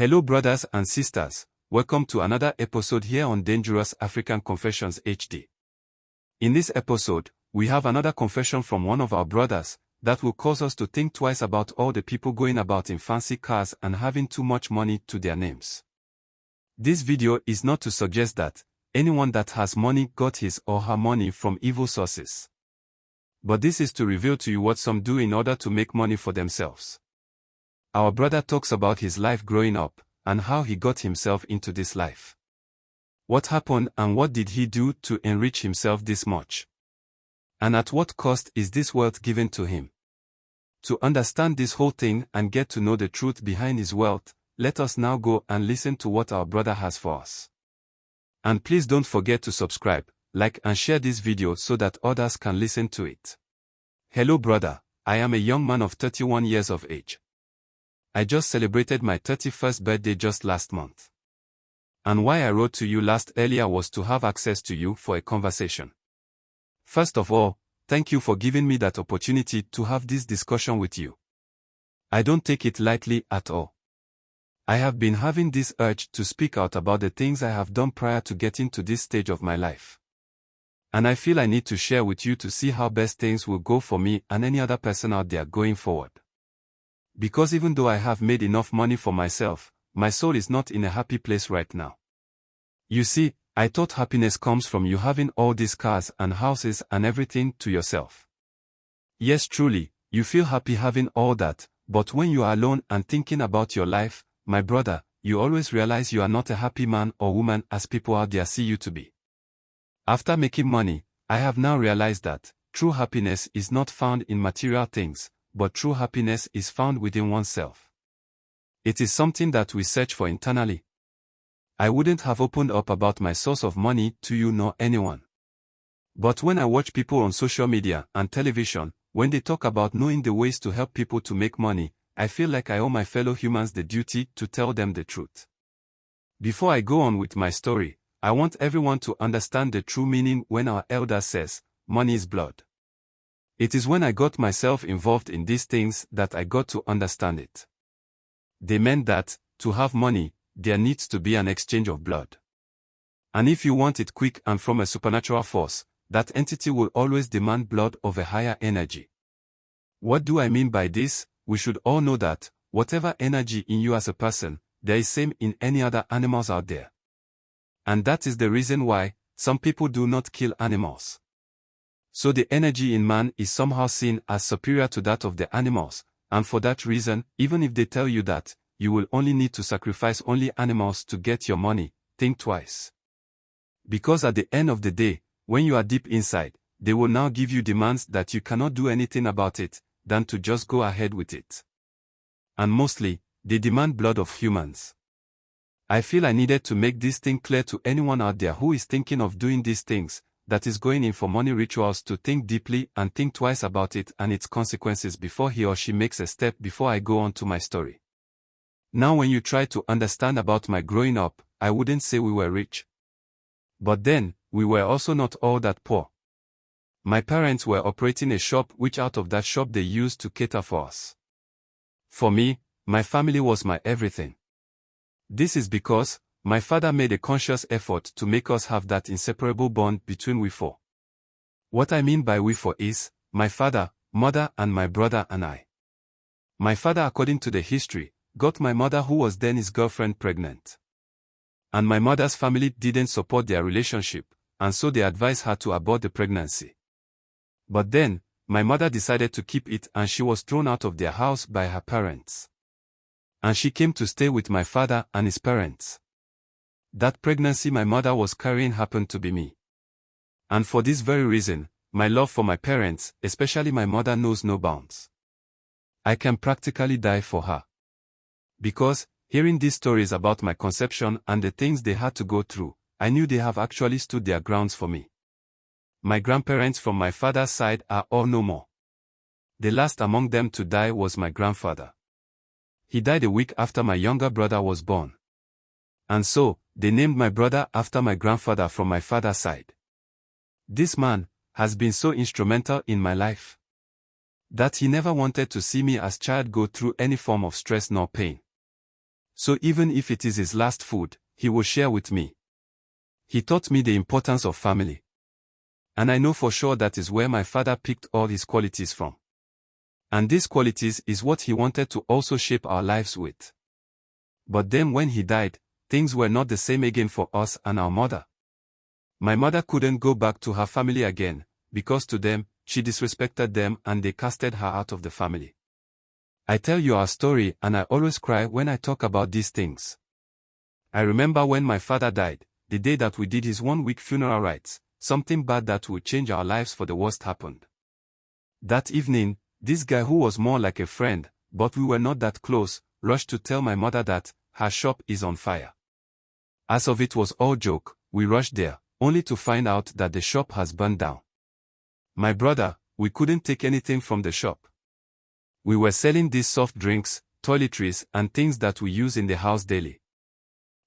Hello brothers and sisters, welcome to another episode here on Dangerous African Confessions HD. In this episode, we have another confession from one of our brothers that will cause us to think twice about all the people going about in fancy cars and having too much money to their names. This video is not to suggest that anyone that has money got his or her money from evil sources. But this is to reveal to you what some do in order to make money for themselves. Our brother talks about his life growing up, and how he got himself into this life. What happened and what did he do to enrich himself this much? And at what cost is this wealth given to him? To understand this whole thing and get to know the truth behind his wealth, let us now go and listen to what our brother has for us. And please don't forget to subscribe, like and share this video so that others can listen to it. Hello brother, I am a young man of 31 years of age. I just celebrated my 31st birthday just last month. And why I wrote to you earlier was to have access to you for a conversation. First of all, thank you for giving me that opportunity to have this discussion with you. I don't take it lightly at all. I have been having this urge to speak out about the things I have done prior to getting to this stage of my life. And I feel I need to share with you to see how best things will go for me and any other person out there going forward. Because even though I have made enough money for myself, my soul is not in a happy place right now. You see, I thought happiness comes from you having all these cars and houses and everything to yourself. Yes, truly, you feel happy having all that, but when you are alone and thinking about your life, my brother, you always realize you are not a happy man or woman as people out there see you to be. After making money, I have now realized that true happiness is not found in material things, but true happiness is found within oneself. It is something that we search for internally. I wouldn't have opened up about my source of money to you nor anyone. But when I watch people on social media and television, when they talk about knowing the ways to help people to make money, I feel like I owe my fellow humans the duty to tell them the truth. Before I go on with my story, I want everyone to understand the true meaning when our elder says, money is blood. It is when I got myself involved in these things that I got to understand it. They meant that, to have money, there needs to be an exchange of blood. And if you want it quick and from a supernatural force, that entity will always demand blood of a higher energy. What do I mean by this? We should all know that, whatever energy in you as a person, there is same in any other animals out there. And that is the reason why, some people do not kill animals. So the energy in man is somehow seen as superior to that of the animals, and for that reason, even if they tell you that, you will only need to sacrifice only animals to get your money, think twice. Because at the end of the day, when you are deep inside, they will now give you demands that you cannot do anything about it, than to just go ahead with it. And mostly, they demand blood of humans. I feel I needed to make this thing clear to anyone out there who is thinking of doing these things, that is going in for money rituals, to think deeply and think twice about it and its consequences before he or she makes a step. Before I go on to my story. Now when you try to understand about my growing up, I wouldn't say we were rich. But then, we were also not all that poor. My parents were operating a shop which out of that shop they used to cater for us. For me, my family was my everything. This is because, my father made a conscious effort to make us have that inseparable bond between we four. What I mean by we four is, my father, mother and my brother and I. My father, according to the history, got my mother, who was then his girlfriend, pregnant. And my mother's family didn't support their relationship, and so they advised her to abort the pregnancy. But then, my mother decided to keep it and she was thrown out of their house by her parents. And she came to stay with my father and his parents. That pregnancy my mother was carrying happened to be me. And for this very reason, my love for my parents, especially my mother, knows no bounds. I can practically die for her. Because, hearing these stories about my conception and the things they had to go through, I knew they have actually stood their grounds for me. My grandparents from my father's side are all no more. The last among them to die was my grandfather. He died a week after my younger brother was born. And so, they named my brother after my grandfather from my father's side. This man has been so instrumental in my life that he never wanted to see me as child go through any form of stress nor pain. So even if it is his last food, he will share with me. He taught me the importance of family. And I know for sure that is where my father picked all his qualities from. And these qualities is what he wanted to also shape our lives with. But then when he died, things were not the same again for us and our mother. My mother couldn't go back to her family again, because to them, she disrespected them and they casted her out of the family. I tell you our story and I always cry when I talk about these things. I remember when my father died, the day that we did his 1-week funeral rites, something bad that would change our lives for the worst happened. That evening, this guy who was more like a friend, but we were not that close, rushed to tell my mother that her shop is on fire. As if it was all joke, we rushed there, only to find out that the shop has burned down. My brother, we couldn't take anything from the shop. We were selling these soft drinks, toiletries, and things that we use in the house daily.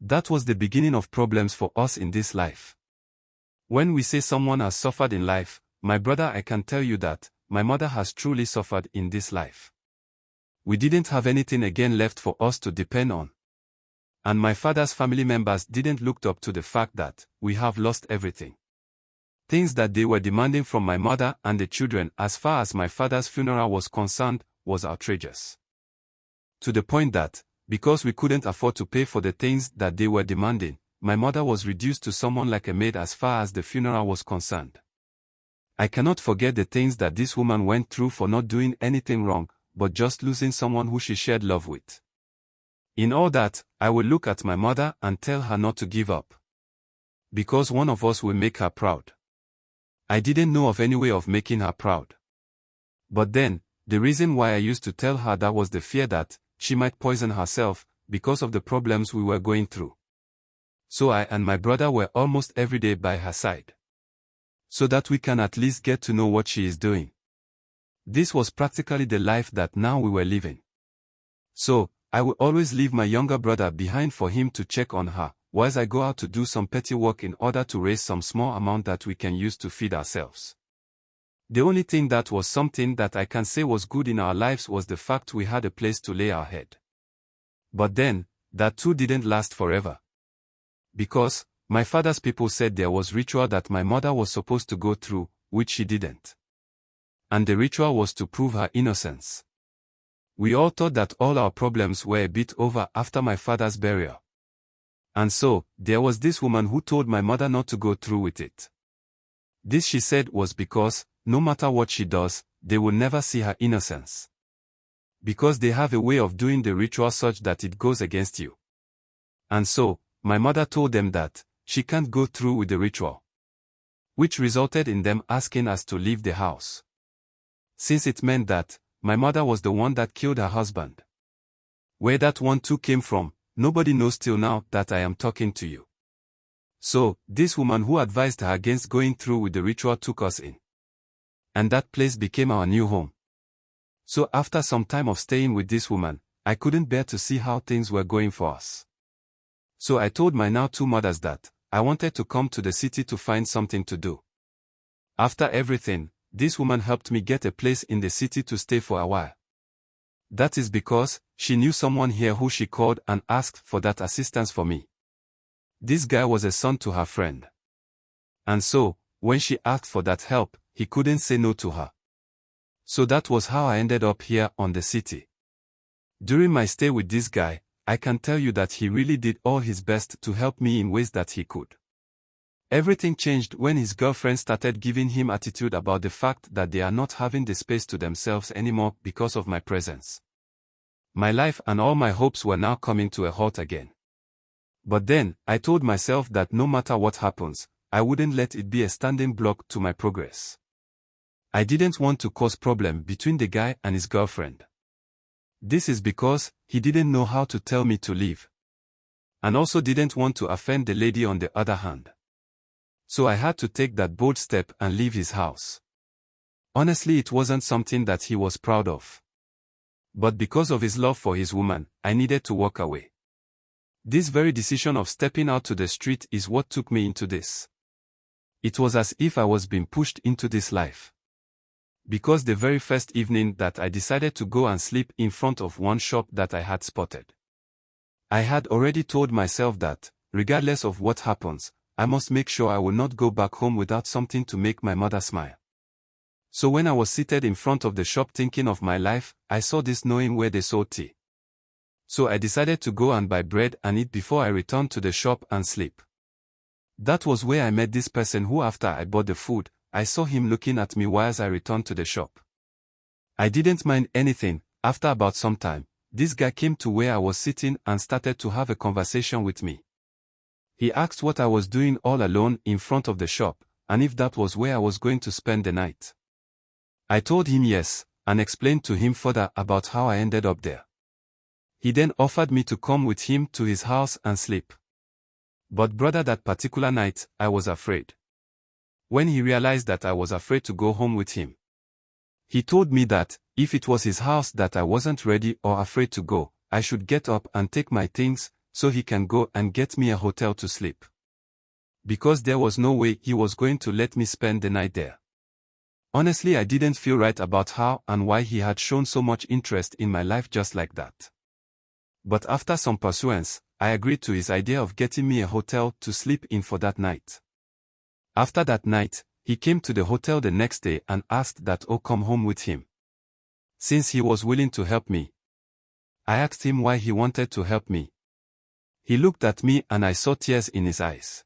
That was the beginning of problems for us in this life. When we say someone has suffered in life, my brother, I can tell you that my mother has truly suffered in this life. We didn't have anything again left for us to depend on. And my father's family members didn't look up to the fact that we have lost everything. Things that they were demanding from my mother and the children as far as my father's funeral was concerned was outrageous. To the point that, because we couldn't afford to pay for the things that they were demanding, my mother was reduced to someone like a maid as far as the funeral was concerned. I cannot forget the things that this woman went through for not doing anything wrong, but just losing someone who she shared love with. In all that, I would look at my mother and tell her not to give up. Because one of us will make her proud. I didn't know of any way of making her proud. But then, the reason why I used to tell her that was the fear that she might poison herself because of the problems we were going through. So I and my brother were almost every day by her side. So that we can at least get to know what she is doing. This was practically the life that now we were living. So, I would always leave my younger brother behind for him to check on her, whilst I go out to do some petty work in order to raise some small amount that we can use to feed ourselves. The only thing that was something that I can say was good in our lives was the fact we had a place to lay our head. But then, that too didn't last forever. Because, my father's people said there was ritual that my mother was supposed to go through, which she didn't. And the ritual was to prove her innocence. We all thought that all our problems were a bit over after my father's burial. And so, there was this woman who told my mother not to go through with it. This she said was because, no matter what she does, they will never see her innocence. Because they have a way of doing the ritual such that it goes against you. And so, my mother told them that she can't go through with the ritual. Which resulted in them asking us to leave the house. Since it meant that my mother was the one that killed her husband. Where that one too came from, nobody knows till now that I am talking to you. So, this woman who advised her against going through with the ritual took us in. And that place became our new home. So after some time of staying with this woman, I couldn't bear to see how things were going for us. So I told my now 2 mothers that I wanted to come to the city to find something to do. After everything, this woman helped me get a place in the city to stay for a while. That is because she knew someone here who she called and asked for that assistance for me. This guy was a son to her friend. And so, when she asked for that help, he couldn't say no to her. So that was how I ended up here on the city. During my stay with this guy, I can tell you that he really did all his best to help me in ways that he could. Everything changed when his girlfriend started giving him attitude about the fact that they are not having the space to themselves anymore because of my presence. My life and all my hopes were now coming to a halt again. But then, I told myself that no matter what happens, I wouldn't let it be a standing block to my progress. I didn't want to cause problem between the guy and his girlfriend. This is because he didn't know how to tell me to leave. And also didn't want to offend the lady on the other hand. So I had to take that bold step and leave his house. Honestly, it wasn't something that he was proud of. But because of his love for his woman, I needed to walk away. This very decision of stepping out to the street is what took me into this. It was as if I was being pushed into this life. Because the very first evening that I decided to go and sleep in front of one shop that I had spotted. I had already told myself that, regardless of what happens, I must make sure I will not go back home without something to make my mother smile. So when I was seated in front of the shop thinking of my life, I saw this knowing where they sold tea. So I decided to go and buy bread and eat before I returned to the shop and sleep. That was where I met this person who, after I bought the food, I saw him looking at me whilst I returned to the shop. I didn't mind anything. After about some time, this guy came to where I was sitting and started to have a conversation with me. He asked what I was doing all alone in front of the shop, and if that was where I was going to spend the night. I told him yes, and explained to him further about how I ended up there. He then offered me to come with him to his house and sleep. But brother, that particular night, I was afraid. When he realized that I was afraid to go home with him, he told me that, if it was his house that I wasn't ready or afraid to go, I should get up and take my things, so he can go and get me a hotel to sleep. Because there was no way he was going to let me spend the night there. Honestly, I didn't feel right about how and why he had shown so much interest in my life just like that. But after some pursuance, I agreed to his idea of getting me a hotel to sleep in for that night. After that night, he came to the hotel the next day and asked that I come home with him. Since he was willing to help me, I asked him why he wanted to help me. He looked at me and I saw tears in his eyes.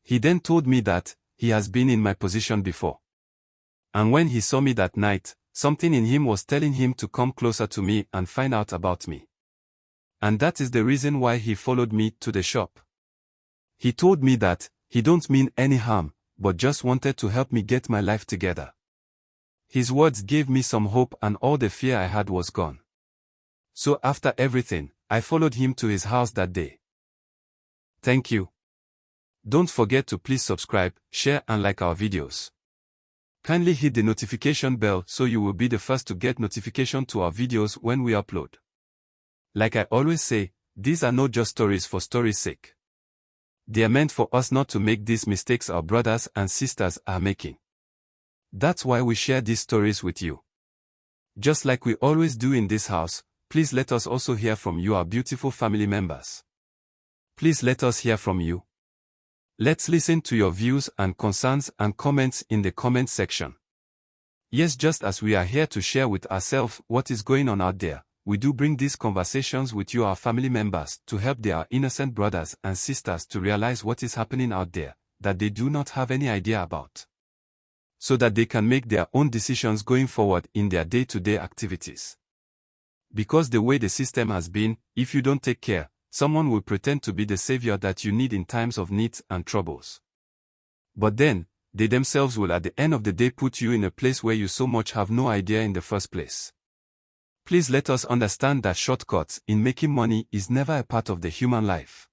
He then told me that he has been in my position before. And when he saw me that night, something in him was telling him to come closer to me and find out about me. And that is the reason why he followed me to the shop. He told me that he don't mean any harm, but just wanted to help me get my life together. His words gave me some hope and all the fear I had was gone. So after everything, I followed him to his house that day. Thank you. Don't forget to please subscribe, share and like our videos. Kindly hit the notification bell so you will be the first to get notification to our videos when we upload. Like I always say, these are not just stories for story's sake. They are meant for us not to make these mistakes our brothers and sisters are making. That's why we share these stories with you. Just like we always do in this house, please let us also hear from you, our beautiful family members. Please let us hear from you. Let's listen to your views and concerns and comments in the comment section. Yes, just as we are here to share with ourselves what is going on out there, we do bring these conversations with you, our family members, to help their innocent brothers and sisters to realize what is happening out there, that they do not have any idea about, so that they can make their own decisions going forward in their day-to-day activities. Because the way the system has been, if you don't take care, someone will pretend to be the savior that you need in times of needs and troubles. But then, they themselves will at the end of the day put you in a place where you so much have no idea in the first place. Please let us understand that shortcuts in making money is never a part of the human life.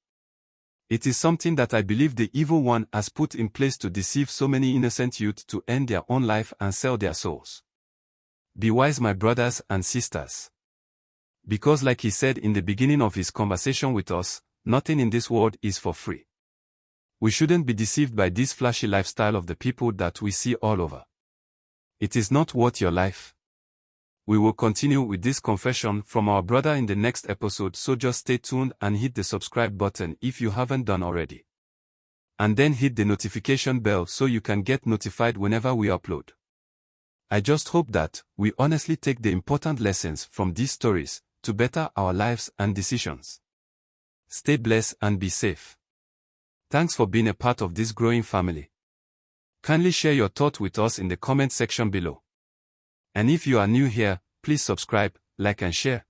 It is something that I believe the evil one has put in place to deceive so many innocent youth to end their own life and sell their souls. Be wise, my brothers and sisters. Because like he said in the beginning of his conversation with us, nothing in this world is for free. We shouldn't be deceived by this flashy lifestyle of the people that we see all over. It is not worth your life. We will continue with this confession from our brother in the next episode, so just stay tuned and hit the subscribe button if you haven't done already. And then hit the notification bell so you can get notified whenever we upload. I just hope that we honestly take the important lessons from these stories to better our lives and decisions. Stay blessed and be safe. Thanks for being a part of this growing family. Kindly share your thoughts with us in the comment section below. And if you are new here, please subscribe, like and share.